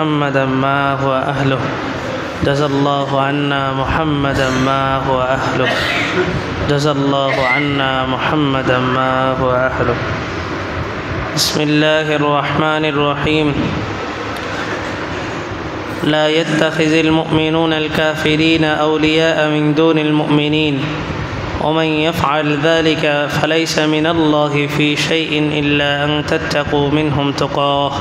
محمدا ما هو أهله جزا الله عنا محمدا ما هو أهله جزا الله عنا محمدا ما هو أهله بسم الله الرحمن الرحيم لا يتخذ المؤمنون الكافرين أولياء من دون المؤمنين ومن يفعل ذلك فليس من الله في شيء إلا أن تتقوا منهم تقاه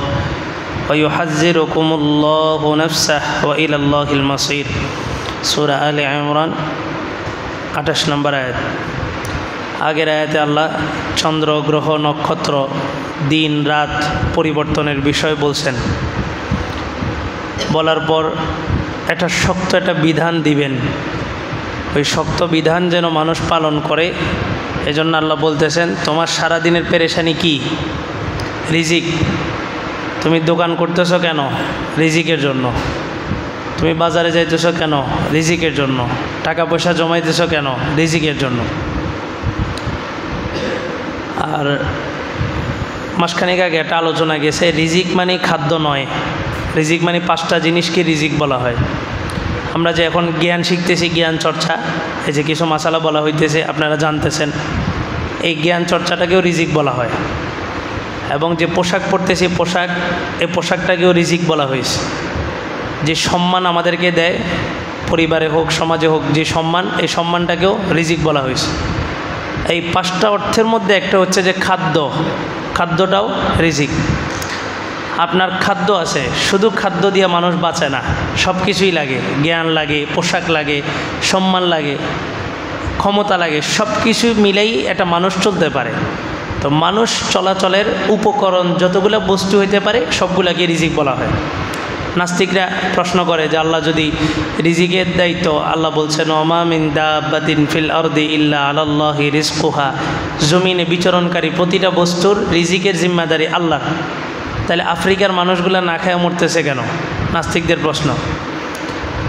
ويحذركم الله نفسه وإلى الله المصير سورة آل عمران 28 নম্বর আয়াত। আগের আয়াতে আল্লাহ চন্দ্র গ্রহ নক্ষত্র দিন রাত পরিবর্তনের বিষয় বলছেন, বলার পর একটা শক্ত একটা বিধান দিবেন, ওই শক্ত বিধান যেন মানুষ পালন করে। এজন্য আল্লাহ বলতেছেন তোমার সারাদিনের পেরেশানি কি? রিজিক। তুমি দোকান করতেছো কেন? রিজিকের জন্য। তুমি বাজারে যাইতেছো কেন? রিজিকের জন্য। টাকা পয়সা জমাইতেছো কেন? রিজিকের জন্য। আর মাসখানেক আগে একটা আলোচনা গেছে, রিজিক মানে খাদ্য নয়, রিজিক মানে 5টা জিনিসকে রিজিক বলা হয়। আমরা যে এখন জ্ঞান শিখতেছি, জ্ঞান চর্চা, এই যে কিছু মাসালা বলা হইতেছে আপনারা জানতেছেন, এই জ্ঞান চর্চাটাকেও রিজিক বলা হয়। এবং যে পোশাক পরতেছি পোশাক, এই পোশাকটাকেও রিজিক বলা হয়েছে। যে সম্মান আমাদেরকে দেয়, পরিবারে হোক সমাজে হোক যে সম্মান, এই সম্মানটাকেও রিজিক বলা হয়েছে। এই 5টা অর্থের মধ্যে একটা হচ্ছে যে খাদ্য, খাদ্যটাও রিজিক। আপনার খাদ্য আছে, শুধু খাদ্য দিয়ে মানুষ বাঁচে না, সব কিছুই লাগে, জ্ঞান লাগে, পোশাক লাগে, সম্মান লাগে, ক্ষমতা লাগে, সব কিছু মিলেই একটা মানুষ চলতে পারে। তো মানুষ চলাচলের উপকরণ যতগুলো বস্তু হইতে পারে সবগুলাকে রিজিক বলা হয়। নাস্তিকরা প্রশ্ন করে যে আল্লাহ যদি রিজিকের দায়িত্ব, আল্লাহ বলছেন ওমা মিন দাব্বাতিন ফিল আরদি ইল্লা আলাল্লাহি রিজকুহা, জমিনে বিচরণকারী প্রতিটা বস্তুর রিজিকের জিম্মাদারি আল্লাহ। তাহলে আফ্রিকার মানুষগুলো না খায় মরতেছে কেন? নাস্তিকদের প্রশ্ন।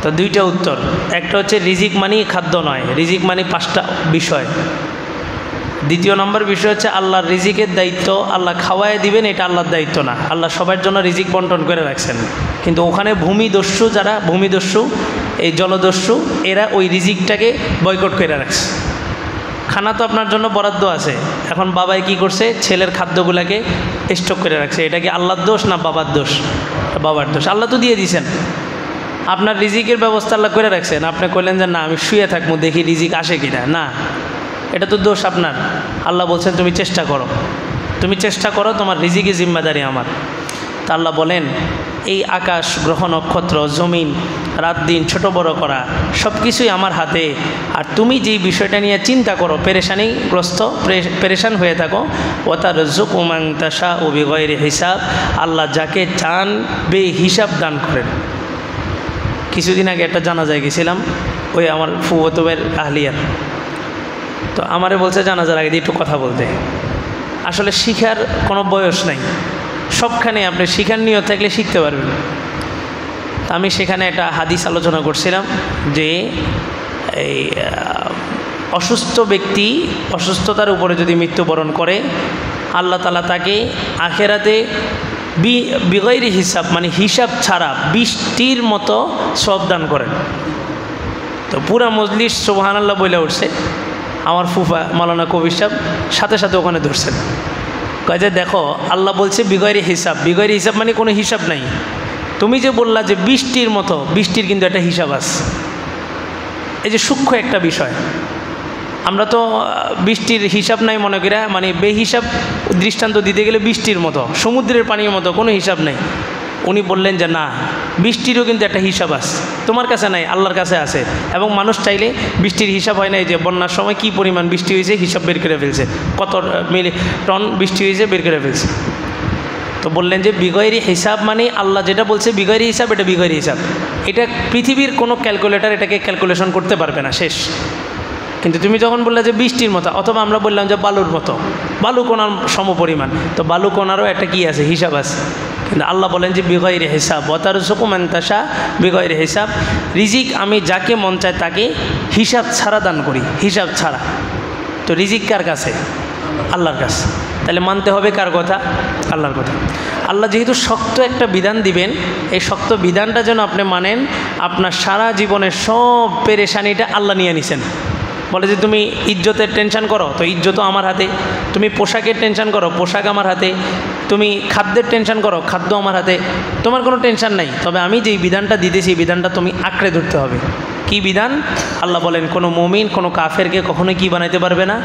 তো 2টা উত্তর। একটা হচ্ছে রিজিক মানি খাদ্য নয়, রিজিক মানি 5টা বিষয়। 2 নম্বর বিষয় হচ্ছে আল্লাহর রিজিকের দায়িত্ব, আল্লাহ খাওয়ায় দিবেন, এটা আল্লাহর দায়িত্ব না। আল্লাহ সবার জন্য রিজিক বন্টন করে রাখছেন, কিন্তু ওখানে ভূমিদস্যু যারা, ভূমিদস্যু এই জলদস্যু, এরা ওই রিজিকটাকে বয়কট করে রাখছে। খানা তো আপনার জন্য বরাদ্দ আছে, এখন বাবাই কি করছে? ছেলের খাদ্যগুলোকে স্টক করে রাখছে। এটা কি আল্লাহর দোষ না বাবার দোষ? বাবার দোষ। আল্লাহ তো দিয়ে দিয়েছেন, আপনার রিজিকের ব্যবস্থা আল্লাহ করে রাখছেন। আপনি কইলেন যে না আমি শুয়ে থাকবো দেখি রিজিক আসে কিনা, না, এটা তো দোষ আপনার। আল্লাহ বলছেন তুমি চেষ্টা করো, তুমি চেষ্টা করো, তোমার রিজিকের জিম্মাদারি আমার। তা আল্লাহ বলেন এই আকাশ, গ্রহ নক্ষত্র, জমিন, রাত দিন, ছোট বড় করা সব কিছুই আমার হাতে। আর তুমি যেই বিষয়টা নিয়ে চিন্তা করো, পেরেশানিগ্রস্ত, পেরেশান হয়ে থাকো, ওয়াতারযুকু মান তাশাউ বিগাইরি হিসাব, আল্লাহ যাকে চান বেহিসাব দান করেন। কিছুদিন আগে একটা জানাজায় গেছিলাম, ওই আমার ফুফাতো ভাইয়ের আহলিয়ার। তো আমারে বলছে জানাজার আগে দিয়ে একটু কথা বলতে। আসলে শিখার কোনো বয়স নাই, সবখানে আপনি শিখার নিয়ত থাকলে শিখতে পারবেন। আমি সেখানে একটা হাদিস আলোচনা করছিলাম যে এই অসুস্থ ব্যক্তি অসুস্থতার উপরে যদি মৃত্যুবরণ করে, আল্লাহ তাআলা তাকে আখেরাতে বিগাইরি হিসাব মানে হিসাব ছাড়া বৃষ্টির মতো সওয়াব দান করেন। তো পুরা মজলিস সুবহানাল্লাহ বলে উঠছে। আমার ফুফা মাওলানা কবির সাহেব সাথে সাথে ওখানে ধরছেন, কয় যে দেখো আল্লাহ বলছে বিগাইরি হিসাব, বিগাইরি হিসাব মানে কোনো হিসাব নাই। তুমি যে বললা যে বৃষ্টির মতো, বৃষ্টির কিন্তু একটা হিসাব আছে। এই যে সূক্ষ্ম একটা বিষয়, আমরা তো বৃষ্টির হিসাব নাই মনে করি, মানে বেহিসাব দৃষ্টান্ত দিতে গেলে বৃষ্টির মতো, সমুদ্রের পানির মতো কোনো হিসাব নেই। উনি বললেন যে না, বৃষ্টিরও কিন্তু একটা হিসাব আছে, তোমার কাছে নাই, আল্লাহর কাছে আছে। এবং মানুষ চাইলে বৃষ্টির হিসাব হয় নাই যে বন্যার সময় কি পরিমাণ বৃষ্টি হয়েছে হিসাব বের করে ফেলছে, কত টন বৃষ্টি হয়েছে বের করে ফেলছে। তো বললেন যে বিগয়রি হিসাব মানে আল্লাহ যেটা বলছে বিগয়রি হিসাব, এটা বিগয়রি হিসাব। এটা পৃথিবীর কোনো ক্যালকুলেটর এটাকে ক্যালকুলেশন করতে পারবে না, শেষ। কিন্তু তুমি যখন বললে যে বৃষ্টির মতো, অথবা আমরা বললাম যে বালুর মতো, বালু কোনার সমপরিমাণ, তো বালু কোনারও একটা কি আছে, হিসাব আছে। কিন্তু আল্লাহ বলেন যে বিগয়রি হিসাব, ওয়াতারযুকু মান তাশা বিগয়রি হিসাব, রিজিক আমি যাকে মন চায় তাকে হিসাব ছাড়া দান করি, হিসাব ছাড়া। তো রিজিক কার কাছে? আল্লাহর কাছে। তাহলে মানতে হবে কার কথা? আল্লাহর কথা। আল্লাহ যেহেতু শক্ত একটা বিধান দিবেন, এই শক্ত বিধানটা যেন আপনি মানেন, আপনার সারা জীবনের সব পেরেশানিটা আল্লাহ নিয়ে নিছেন। বলে যে তুমি ইজ্জতের টেনশন করো, তো ইজ্জতও আমার হাতে। তুমি পোশাকের টেনশন করো, পোশাক আমার হাতে। তুমি খাদ্যের টেনশন করো, খাদ্য আমার হাতে। তোমার কোনো টেনশন নাই, তবে আমি যেই বিধানটা দিতেছি এই বিধানটা তুমি আঁকড়ে ধরতে হবে। কি বিধান? আল্লাহ বলেন কোনো মুমিন কোনো কাফেরকে কখনোই কি বানাইতে পারবে না?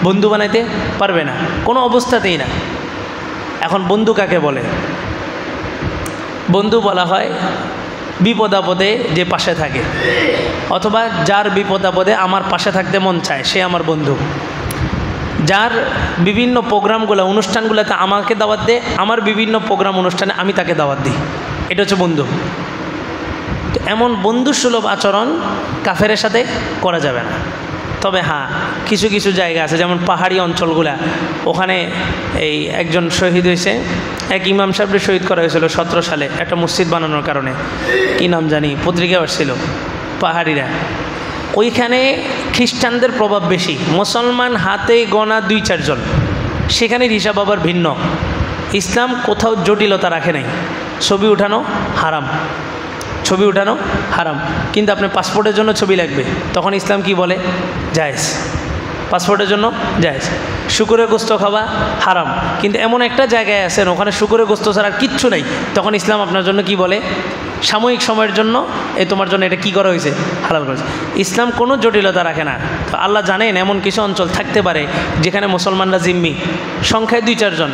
বন্ধু বানাইতে পারবে না, কোনো অবস্থাতেই না। এখন বন্ধু কাকে বলে? বন্ধু বলা হয় বিপদ আপদে যে পাশে থাকে, অথবা যার বিপদ আপদে আমার পাশে থাকতে মন চায়, সে আমার বন্ধু। যার বিভিন্ন প্রোগ্রামগুলো অনুষ্ঠানগুলোতে আমাকে দাওয়াত দেয়, আমার বিভিন্ন প্রোগ্রাম অনুষ্ঠানে আমি তাকে দাওয়াত দিই, এটা হচ্ছে বন্ধু। তো এমন বন্ধুসুলভ আচরণ কাফেরের সাথে করা যাবে না। তবে হ্যাঁ, কিছু কিছু জায়গা আছে, যেমন পাহাড়ি অঞ্চলগুলা, ওখানে এই একজন শহীদ হয়েছে, এক ইমাম সাহেবকে শহীদ করা হয়েছিল 17 সালে একটা মসজিদ বানানোর কারণে। কি নাম জানি, পত্রিকায় আসছিল। পাহাড়িরা, ওইখানে খ্রিস্টানদের প্রভাব বেশি, মুসলমান হাতে গোনা 2-4 জন, সেখানের হিসাব আবার ভিন্ন। ইসলাম কোথাও জটিলতা রাখে নাই। ছবি উঠানো হারাম, ছবি উঠানো হারাম, কিন্তু আপনি পাসপোর্টের জন্য ছবি লাগবে, তখন ইসলাম কি বলে? জায়েজ। পাসপোর্টের জন্য জায়েজ। শুকুরের গোস্ত খাওয়া হারাম, কিন্তু এমন একটা জায়গায় আছেন ওখানে শুকুরের গোস্ত ছাড়া কিচ্ছু নাই, তখন ইসলাম আপনার জন্য কি বলে? সাময়িক সময়ের জন্য তোমার জন্য এটা কি করা হয়েছে? হালাল করেছে। ইসলাম কোনো জটিলতা রাখে না। তো আল্লাহ জানেন এমন কিছু অঞ্চল থাকতে পারে যেখানে মুসলমানরা জিম্মি, সংখ্যায় 2-4 জন।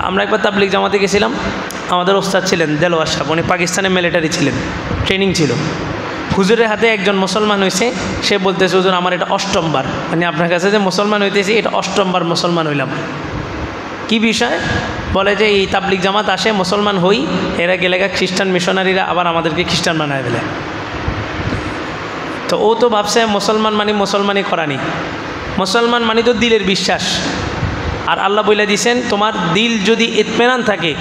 আমরা একবার তাবলিগ জামাতে গেছিলাম, আমাদের ওস্তাদ ছিলেন দেলোয়ার সাহেব, উনি পাকিস্তানের মিলিটারি ছিলেন, ট্রেনিং ছিল। হুজুরের হাতে একজন মুসলমান হয়েছে, সে বলতেছে হুজুর আমার এটা 8ম বার, মানে আপনার কাছে যে মুসলমান হইতেছি এটা 8ম বার মুসলমান হইলাম। কি বিষয়? বলে যে এই তাবলিগ জামাত আসে, মুসলমান হই, এরা গেলে খ্রিস্টান মিশনারিরা আবার আমাদেরকে খ্রিস্টান বানায় ফেলে। তো ও তো ভাবছে মুসলমান মানে মুসলমানই করানি, মুসলমান মানে তো দিলের বিশ্বাস। আর আল্লাহ বলে দিয়েছেন তোমার দিল যদি ইতমিনান থাকে,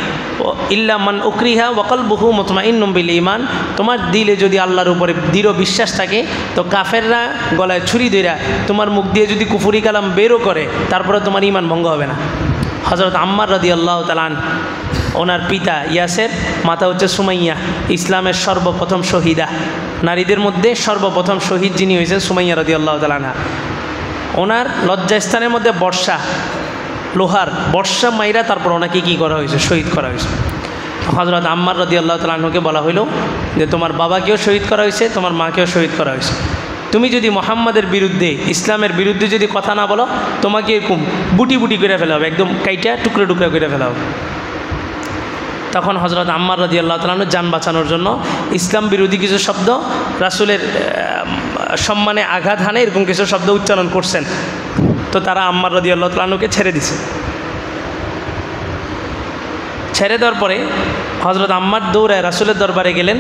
ইল্লা মান উকরিহা ওয়াকলবুহু মুতমাইন্নুম বিল ঈমান, তোমার দিলে যদি আল্লাহর উপরে দৃঢ় বিশ্বাস থাকে, তো কাফেররা গলায় ছুরি ধইরা তোমার মুখ দিয়ে যদি কুফরি কালাম বেরও করে, তারপরে তোমার ঈমান ভঙ্গ হবে না। হযরত আম্মার রাদিয়াল্লাহু তাআলা ওনার পিতা ইয়াসের, মাতা হচ্ছে সুমাইয়া, ইসলামের সর্বপ্রথম শহীদা, নারীদের মধ্যে সর্বপ্রথম শহীদ যিনি হয়েছেন সুমাইয়া রাদিয়াল্লাহু তাআলা আনহা। ওনার লজ্জাস্থানের মধ্যে বর্ষা, লোহার বর্ষা মাইরা তারপর ওনাকে কী করা হয়েছে? শহীদ করা হয়েছে। হযরত আম্মার রাদিয়াল্লাহু তাআলা আনহুকে বলা হইল যে তোমার বাবাকেও শহীদ করা হয়েছে, তোমার মাকেও শহীদ করা হয়েছে, তুমি যদি মুহাম্মাদের বিরুদ্ধে, ইসলামের বিরুদ্ধে যদি কথা না বলো, তোমাকে এরকম বুটি বুটি করে ফেলা হবে, একদম কাইটা টুকরো টুকরো করে ফেলা হবে। তখন হযরত আম্মার রাদিয়াল্লাহু তাআলা আনহু জান বাঁচানোর জন্য ইসলাম বিরোধী কিছু শব্দ, রাসূলের সম্মানে আঘাত হানে এরকম কিছু শব্দ উচ্চারণ করছেন। তো তারা আম্মার রাদিয়াল্লাহু তাআলা আনহুকে ছেড়ে দিছে। ছেড়ে দেওয়ার পরে হযরত আম্মার দৌড়ায় রাসূলের দরবারে গেলেন।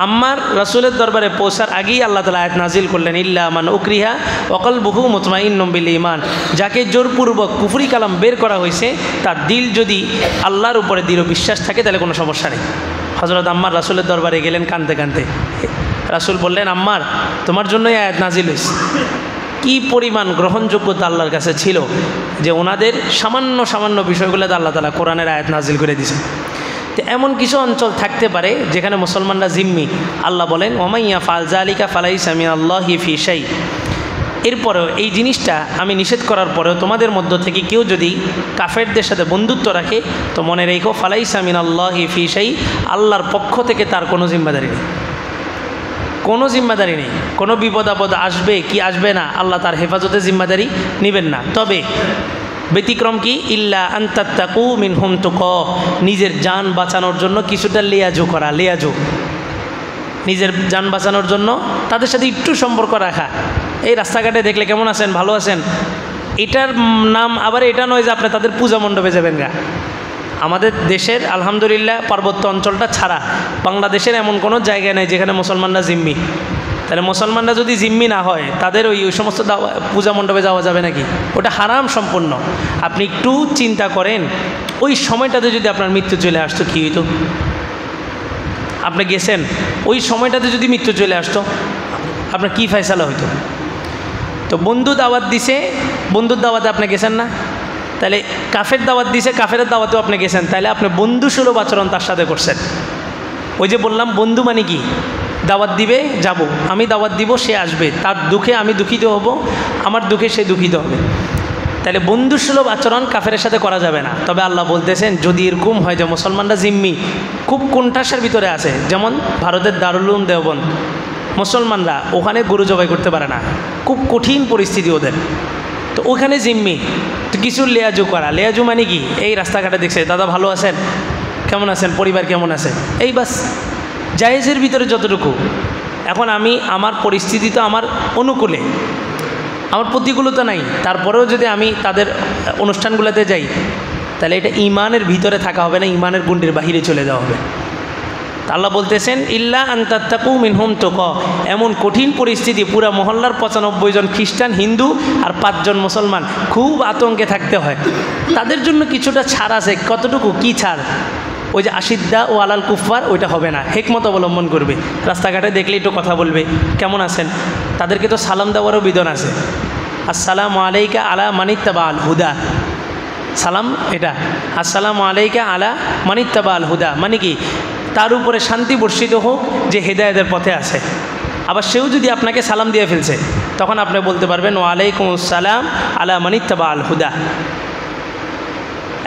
আম্মার রাসূলের দরবারে পৌঁছার আগেই আল্লাহ তাআলা আয়াত নাজিল করলেন, ইল্লা মান উকরিহা ওয়া কলবুহু মুতমাইন্নুম বিল ঈমান, যাকে জোরপূর্বক কুফরি কালাম বের করা হয়েছে, তার দিল যদি আল্লাহর উপরে দৃঢ় বিশ্বাস থাকে তাহলে কোনো সমস্যা নেই। হযরত আম্মার রাসূলের দরবারে গেলেন কাঁদতে কাঁদতে। রাসূল বললেন, আম্মার তোমার জন্যই আয়াত নাজিল হয়েছে। কি পরিমাণ গ্রহণযোগ্যতা আল্লাহর কাছে ছিল যে ওনাদের সামান্য সামান্য বিষয়গুলোতে আল্লাহ তাআলা কোরআনের আয়াত নাজিল করে দিয়েছে। তো এমন কিছু অঞ্চল থাকতে পারে যেখানে মুসলমানরা জিম্মি। আল্লাহ বলেন, ওয়া মাইয়া ফাল যালিকা ফালাইসা মিনাল্লাহি ফি শাই। এরপরেও এই জিনিসটা আমি নিষেধ করার পরেও তোমাদের মধ্য থেকে কেউ যদি কাফেরদের সাথে বন্ধুত্ব রাখে, তো মনে রেখো ফালাইসা মিনাল্লাহি ফি শাই, আল্লাহর পক্ষ থেকে তার কোনো জিম্মাদারি নেই, কোনো জিম্মাদারি নেই। কোনো বিপদ আপদ আসবে কি আসবে না, আল্লাহ তার হেফাজতে জিম্মাদারি নেবেন না। তবে ব্যতিক্রম কি? ইল্লা আনতাত্তাকু মিনহুম তুকা, নিজের জান বাঁচানোর জন্য কিছুটা লিয়াজু করা, লিয়াজু, নিজের জান বাঁচানোর জন্য তাদের সাথে একটু সম্পর্ক রাখা। এই রাস্তাঘাটে দেখলে কেমন আছেন, ভালো আছেন, এটার নাম আবার এটা নয় যে আপনি তাদের পূজা মণ্ডপে যাবেন গা। আমাদের দেশের আলহামদুলিল্লাহ পার্বত্য অঞ্চলটা ছাড়া বাংলাদেশের এমন কোনো জায়গা নেই যেখানে মুসলমানরা জিম্মি। তাহলে মুসলমানরা যদি জিম্মি না হয়, তাদের ওই সমস্ত পূজা মণ্ডপে যাওয়া যাবে নাকি? ওটা হারাম সম্পূর্ণ। আপনি একটু চিন্তা করেন, ওই সময়টাতে যদি আপনার মৃত্যু চলে আসতো কী হইতো? আপনি গেছেন, ওই সময়টাতে যদি মৃত্যু চলে আসতো আপনার কী ফয়সালা হইতো? তো বন্ধু দাওয়াত দিছে, বন্ধুর দাওয়াতে আপনি গেছেন না, তাহলে কাফের দাওয়াত দিয়েছে, কাফের দাওয়াতেও আপনি গেছেন, তাহলে আপনি বন্ধুসুলভ আচরণ তার সাথে করছেন। ওই যে বললাম বন্ধু মানে কি, দাওয়াত দিবে যাব, আমি দাওয়াত দিব সে আসবে, তার দুঃখে আমি দুঃখিত হব, আমার দুঃখে সে দুঃখিত হবে। তাহলে বন্ধুসুলভ আচরণ কাফেরের সাথে করা যাবে না। তবে আল্লাহ বলতেছেন যদি এরকম হয় যে মুসলমানরা জিম্মি খুব কোণঠাসার ভিতরে আছে, যেমন ভারতের দারুল উলুম দেওবন্দ, মুসলমানরা ওখানে গরু জবাই করতে পারে না, খুব কঠিন পরিস্থিতি ওদের, তো ওখানে জিম্মি, তো কিছু লেয়াজু করা। লেয়াজু মানে কি, এই রাস্তাঘাটে দেখছে দাদা ভালো আছেন, কেমন আছেন, পরিবার কেমন আছে, এই বাস জায়েজের ভিতরে যতটুকু। এখন আমি আমার পরিস্থিতি তো আমার অনুকূলে, আমার প্রতিকূলতা নাই, তারপরেও যদি আমি তাদের অনুষ্ঠানগুলোতে যাই তাহলে এটা ইমানের ভিতরে থাকা হবে না, ইমানের গুন্ডির বাহিরে চলে যাওয়া হবে। আল্লাহ বলতেছেন ইল্লা আন তাত্তাকু মিনহুম তুকা, এমন কঠিন পরিস্থিতি, পুরা মহল্লার 95 জন খ্রিস্টান, হিন্দু আর 5 জন মুসলমান, খুব আতঙ্কে থাকতে হয়, তাদের জন্য কিছুটা ছাড় আছে। কতটুকু, কি ছাড়? ওই যে আশিদ্দা ও আলাল কুফার, ওইটা হবে না, হিকমত অবলম্বন করবে, রাস্তাঘাটে দেখলে একটু কথা বলবে, কেমন আছেন, তাদেরকে তো সালাম দেওয়ারও বিধান আছে, আসসালামু আলাইকা আলা মানিত্তাবা আল হুদা, সালাম এটা, আসসালামু আলাইকা আলা মানিত্তাবা আল হুদা, মানে কি তার উপরে শান্তি বর্ষিত হোক যে হেদায়েতের পথে আছে। আবার সেও যদি আপনাকে সালাম দিয়ে ফেলছে তখন আপনি বলতে পারবেন ওয়ালাইকুম আসসালাম আলা মানিত্তাবা আল হুদা।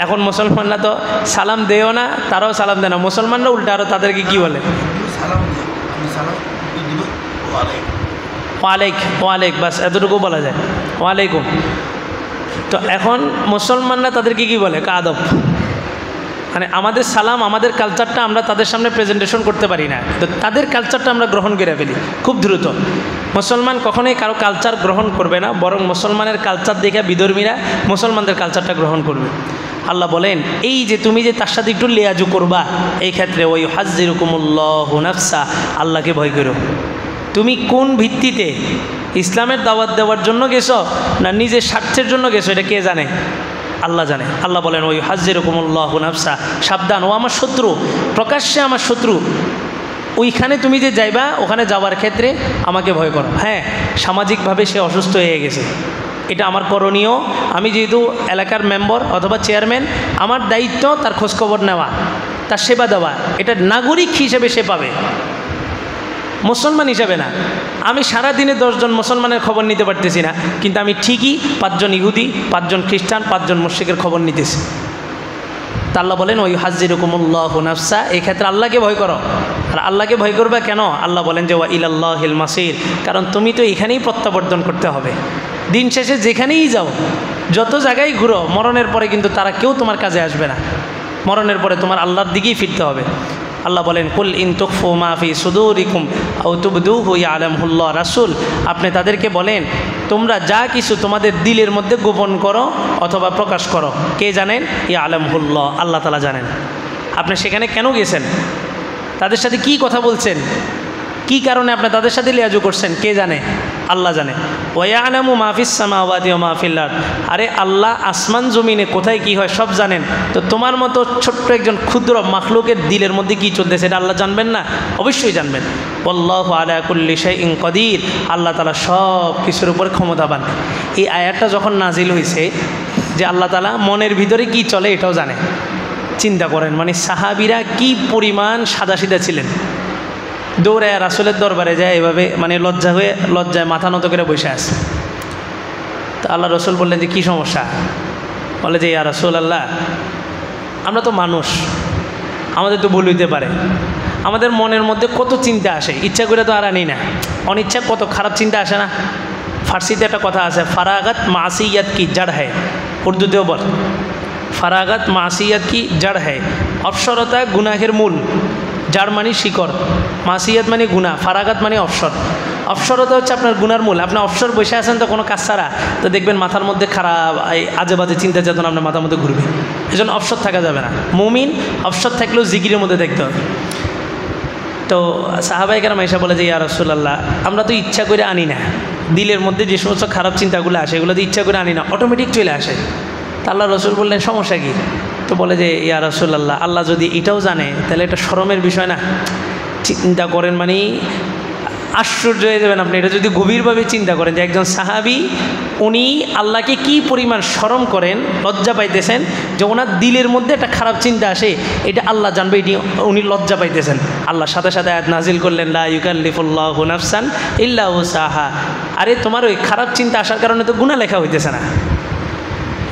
এখন মুসলমানরা তো সালাম দেও না, তারাও সালাম দেয় না, মুসলমানরা উল্টা আরও তাদেরকে কি বলে ওয়ালাইক, ওয়ালাইক, বাস এতটুকু বলা যায়, ওয়ালাইকুম। তো এখন মুসলমানরা তাদেরকে কি বলে কাদব, মানে আমাদের সালাম, আমাদের কালচারটা আমরা তাদের সামনে প্রেজেন্টেশন করতে পারি না, তো তাদের কালচারটা আমরা গ্রহণ করে ফেলি খুব দ্রুত। মুসলমান কখনোই কারো কালচার গ্রহণ করবে না, বরং মুসলমানের কালচার দেখে বিধর্মীরা মুসলমানদের কালচারটা গ্রহণ করবে। আল্লাহ বলেন এই যে তুমি যে তার সাথে একটু লেয়াজু করবা, এই ক্ষেত্রে ওই হাজ্জিরুকুমুল্লাহু নাফসা, আল্লাহকে ভয় করো। তুমি কোন ভিত্তিতে ইসলামের দাওয়াত দেওয়ার জন্য গেছো না নিজের স্বার্থের জন্য গেছো, এটা কে জানে? আল্লাহ জানে। আল্লাহ বলেন ওই হাজ্জিরুকুমুল্লাহু নাফসা, সাবধান, ও আমার শত্রু, প্রকাশ্যে আমার শত্রু, ওইখানে তুমি যে যাইবা ওখানে যাওয়ার ক্ষেত্রে আমাকে ভয় করো। হ্যাঁ, সামাজিকভাবে সে অসুস্থ হয়ে গেছে, এটা আমার করণীয়, আমি যেহেতু এলাকার মেম্বার অথবা চেয়ারম্যান, আমার দায়িত্ব তার খোঁজখবর নেওয়া, তার সেবা দেওয়া, এটা নাগরিক হিসেবে সে পাবে, মুসলমান হিসাবে না। আমি সারা দিনে 10 জন মুসলমানের খবর নিতে পারতেছি না, কিন্তু আমি ঠিকই 5 জন ইহুদি, 5 জন খ্রিস্টান, 5 জন মুশরিকের খবর নিতেছি। তা আল্লাহ বলেন ওই হাজ্জিরুকুমুল্লাহু নাফসা, এই ক্ষেত্রে আল্লাহকে ভয় করো। আর আল্লাহকে ভয় করবে কেন? আল্লাহ বলেন যে ওয়া ইলাল্লাহিল মাসির, কারণ তুমি তো এখানেই প্রত্যাবর্তন করতে হবে, দিন শেষে যেখানেই যাও, যত জায়গায় ঘুরো, মরণের পরে কিন্তু তারা কেউ তোমার কাজে আসবে না, মরণের পরে তোমার আল্লাহর দিকেই ফিরতে হবে। আল্লাহ বলেন কুল ইন তুখফু মা ফি সুদুরিকুম আও তুবদুহু ইয়ালামুল্লাহ, রাসূল আপনি তাদেরকে বলেন তোমরা যা কিছু তোমাদের দিলের মধ্যে গোপন করো অথবা প্রকাশ করো, কে জানেন? ইয়ালামুল্লাহ, আল্লাহ তাআলা জানেন। আপনি সেখানে কেন গেছেন, তাদের সাথে কি কথা বলছেন, কি কারণে আপনি তাদের সাথে লিয়াজু করছেন, কে জানে? আল্লাহ জানে। ওয়া ইয়ালামু মা ফিস সামাওয়াতি ওয়া মা ফিল আরদ, আরে আল্লাহ আসমান জমিনে কোথায় কি হয় সব জানেন, তো তোমার মতো ছোট্ট একজন ক্ষুদ্র মাখলুকের দিলের মধ্যে কি চলতেছে এটা আল্লাহ জানবেন না? অবশ্যই জানবেন। আল্লাহু আলা কুল্লি শাইইন কাদির, আল্লাহ তাআলা সব কিছুর উপর ক্ষমতাবান। এই আয়াতটা যখন নাজিল হয়েছে যে আল্লাহ তাআলা মনের ভিতরে কি চলে এটাও জানে, চিন্তা করেন, মানে সাহাবীরা কি পরিমাণ সাদাসিধা ছিলেন, দৌড়ায় রাসূলের দরবারে যায় এভাবে, মানে লজ্জায় মাথা নত করে বসে আছে। তো আল্লাহ রসুল বললেন যে কী সমস্যা? বলে যে ইয়া রাসূলুল্লাহ, আমরা তো মানুষ, আমাদের তো ভুল হইতে পারে, আমাদের মনের মধ্যে কত চিন্তা আসে, ইচ্ছা করে তো আর আনি না, অনিচ্ছা কত খারাপ চিন্তা আসে না? ফার্সিতে একটা কথা আছে, ফারাগাত মাসিয়াত কি জড় হ্যায়, উর্দুতেও বল, ফারাগাত মাসিয়াত কি জড় হ্যায়, অবসরতা গুনাহের মূল, জার মানে শিকড়, মাসিয়াত মানে গুনাহ, ফারাগাত মানে অবসর। অবসরতা হচ্ছে আপনার গুনার মূল। আপনি অবসর বসে আছেন তো কোনো কাজ ছাড়া, তো দেখবেন মাথার মধ্যে খারাপ আজে বাজে চিন্তা চেতনা আপনার মাথার মধ্যে ঘুরবে, এই জন্য অবসর থাকা যাবে না। মুমিন অবসর থাকলেও জিকিরের মধ্যে দেখতে হবে। তো সাহাবায়ে কেরাম এসে বলে যে ইয়া রাসূলুল্লাহ, আমরা তো ইচ্ছা করে আনি না, দিলের মধ্যে যে সমস্ত খারাপ চিন্তাগুলো আসে এগুলো তো ইচ্ছা করে আনি না, অটোমেটিক চলে আসে। তা আল্লাহ রসুল বললেন সমস্যা কী? তো বলে যে ইয়া রাসূলুল্লাহ, আল্লাহ যদি এটাও জানে তাহলে এটা শরমের বিষয় না? চিন্তা করেন, মানে আশ্চর্য হয়ে যাবেন আপনি এটা যদি গভীরভাবে চিন্তা করেন যে একজন সাহাবী উনি আল্লাহকে কি পরিমাণ শরম করেন, লজ্জা পাইতেছেন, যে ওনার দিলের মধ্যে একটা খারাপ চিন্তা আসে, এটা আল্লাহ জানবে, এটি উনি লজ্জা পাইতেছেন। আল্লাহর সাথে সাথে আয়াত নাজিল করলেন, লা ইউকাল্লিফুল্লাহু নাফসান ইল্লা উসাহা। আরে তোমার ওই খারাপ চিন্তা আসার কারণে তো গুনাহ লেখা হইতেছে না।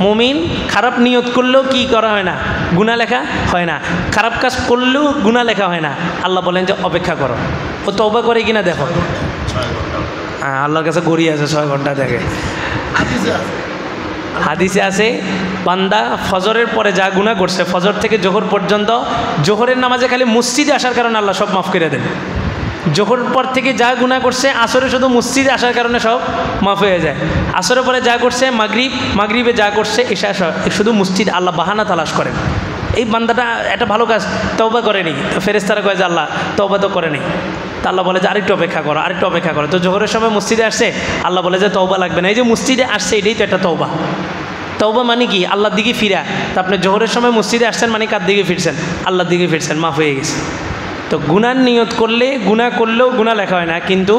মুমিন খারাপ নিয়ত করলেও কি করা হয় না, গুনাহ লেখা হয় না। খারাপ কাজ করলেও গুনাহ লেখা হয় না। আল্লাহ বলেন যে অপেক্ষা করো, ও তওবা করে কিনা দেখো। হ্যাঁ, আল্লাহর কাছে ঘড়ি আছে, 6 ঘন্টা দেখে। হাদিসে আছে বান্দা ফজরের পরে যা গুনাহ করছে, ফজর থেকে জোহর পর্যন্ত, জোহরের নামাজে খালি মসজিদে আসার কারণে আল্লাহ সব মাফ করে দেন। জোহর পর থেকে যা গুনাহ করছে, আসরে শুধু মসজিদে আসার কারণে সব মাফ হয়ে যায়। আসরের পরে যা করছে, মাগরিবে যা করছে, এশা শুধু মসজিদ, আল্লাহ বাহানা তালাশ করেন। এই বান্দাটা একটা ভালো কাজ তওবা করেনি, তো ফেরেশতারা কয় যে আল্লাহ তওবা তো করেনি। তা আল্লাহ বলে যে আরেকটু অপেক্ষা করো, আরেকটু অপেক্ষা করো। তো জোহরের সময় মসজিদে আসছে, আল্লাহ বলে যে তওবা লাগবে না, এই যে মসজিদে আসছে এটাই তো একটা তওবা। তওবা মানে কি? আল্লাহর দিকে ফিরা। তো আপনি জোহরের সময় মসজিদে আসছেন মানে কার দিকে ফিরছেন? আল্লাহর দিকে ফিরছেন, মাফ হয়ে গেছে। তো গুনার নিয়ত করলে, গুনাহ করলেও গুনাহ লেখা হয় না, কিন্তু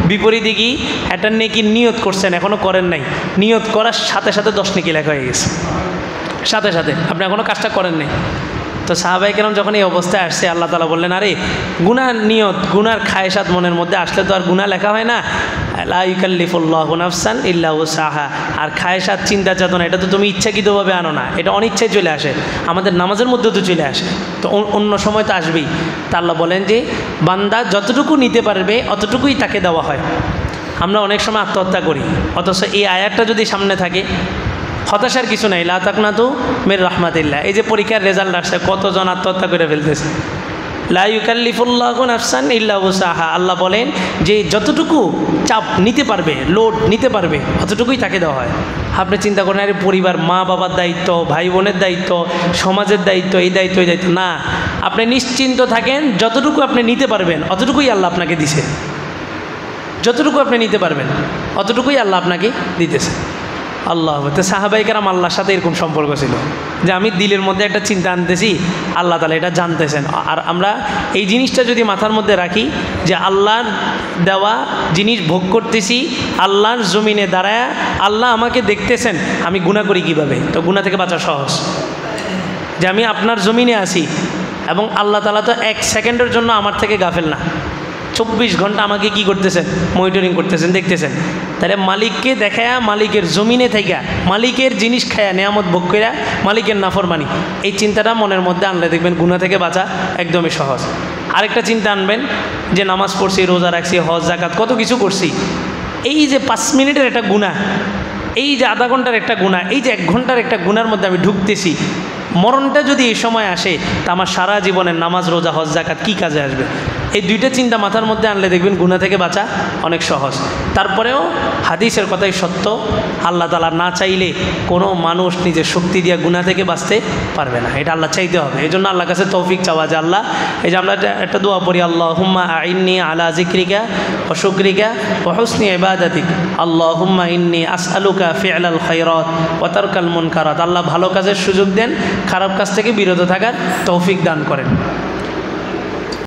বিপরীতে কি একটা নেকি নিয়ত করছেন এখনও করেন নাই, নিয়ত করার সাথে সাথে 10 নেকি লেখা হয়ে গেছে, সাথে সাথে আপনি এখনও কাজটা করেন নাই। তো সাহাবায়ে কেরাম যখন এই অবস্থায় আসছে, আল্লাহ তাআলা বললেন, আরে গুনার নিয়ত, গুনার খায়সাত মনের মধ্যে আসলে তো আর গুনাহ লেখা হয় না। লা ইউকাল্লিফুল্লাহু নাফসান ইল্লা উসাহা। আর খায়সাত, চিন্তা চেতনা, এটা তো তুমি ইচ্ছাকৃতভাবে আনো না, এটা অনিচ্ছায় চলে আসে। আমাদের নামাজের মধ্যেও তো চলে আসে, তো অন্য সময় তো আসবেই। তা আল্লাহ বলেন যে বান্দা যতটুকু নিতে পারবে অতটুকুই তাকে দেওয়া হয়। আমরা অনেক সময় আত্মহত্যা করি, অথচ এই আয়াতটা যদি সামনে থাকে, হতাশার কিছু নাই। লা তাকনাতু মির রাহমাতিল্লাহ। এই যে পরীক্ষার রেজাল্ট আসছে, কতজন আত্মহত্যা করে ফেলতেছে। লা ইউকাল্লিফুল্লাহু নাফসান ইল্লা উসাহা। আল্লাহ বলেন যে যতটুকু চাপ নিতে পারবে, লোড নিতে পারবে, অতটুকুই তাকে দেওয়া হয়। আপনি চিন্তা করেন আরে পরিবার, মা বাবার দায়িত্ব, ভাই বোনের দায়িত্ব, সমাজের দায়িত্ব, এই দায়িত্ব এই দায়িত্ব না। আপনি নিশ্চিন্ত থাকেন, যতটুকু আপনি নিতে পারবেন অতটুকুই আল্লাহ আপনাকে দিছে। যতটুকু আপনি নিতে পারবেন অতটুকুই আল্লাহ আপনাকে দিতেছে। আল্লাহ, তো সাহাবায়ে কেরাম আল্লাহর সাথে এরকম সম্পর্ক ছিল যে আমি দিলের মধ্যে একটা চিন্তা আনতেছি, আল্লাহ তাআলা এটা জানতেছেন। আর আমরা এই জিনিসটা যদি মাথার মধ্যে রাখি যে আল্লাহর দেওয়া জিনিস ভোগ করতেছি, আল্লাহর জমিনে দাঁড়ায় আল্লাহ আমাকে দেখতেছেন, আমি গুনাহ করি কীভাবে, তো গুনাহ থেকে বাঁচা সহজ। যে আমি আপনার জমিনে আছি এবং আল্লাহ তাআলা তো 1 সেকেন্ডের জন্য আমার থেকে গাফেল না, 24 ঘন্টা আমাকে কি করতেছেন, মনিটরিং করতেছেন, দেখতেছেন। তাহলে মালিককে দেখায়া, মালিকের জমিনে থেকে মালিকের জিনিস খায়া, নেয়ামত ভোগ করা, মালিকের নাফরমানি, এই চিন্তাটা মনের মধ্যে আনলে দেখবেন গুনাহ থেকে বাঁচা একদমই সহজ। আরেকটা চিন্তা আনবেন যে নামাজ পড়ছি, রোজা রাখছি, হজ জাকাত, কত কিছু করছি, এই যে 5 মিনিটের একটা গুনাহ, এই যে আধা ঘন্টার একটা গুনাহ, এই যে 1 ঘন্টার একটা গুনার মধ্যে আমি ঢুকতেছি, মরণটা যদি এই সময় আসে তা আমার সারা জীবনের নামাজ, রোজা, হজ, জাকাত কী কাজে আসবে? এই দুইটা চিন্তা মাথার মধ্যে আনলে দেখবেন গুনাহ থেকে বাঁচা অনেক সহজ। তারপরেও হাদিসের কথাই সত্য, আল্লাহ তাআলা না চাইলে কোনো মানুষ নিজের শক্তি দিয়ে গুনাহ থেকে বাঁচতে পারবে না, এটা আল্লাহ চাইতে হবে। এই জন্য আল্লাহর কাছে তৌফিক চাওয়া যে আল্লাহ, এই যে আমরা একটা দোয়া পড়ি, আল্লাহুম্মা আইন্নি আলা যিকরিকা ওয়া শুকরিকা ওয়া হুসনি ইবাদাতিক, আল্লাহুম্মা ইন্নী আসআলুকা ফি'লাল খায়রাত ওয়া তারকাল মুনকারাত। আল্লাহ ভালো কাজের সুযোগ দেন, খারাপ কাজ থেকে বিরত থাকার তৌফিক দান করেন।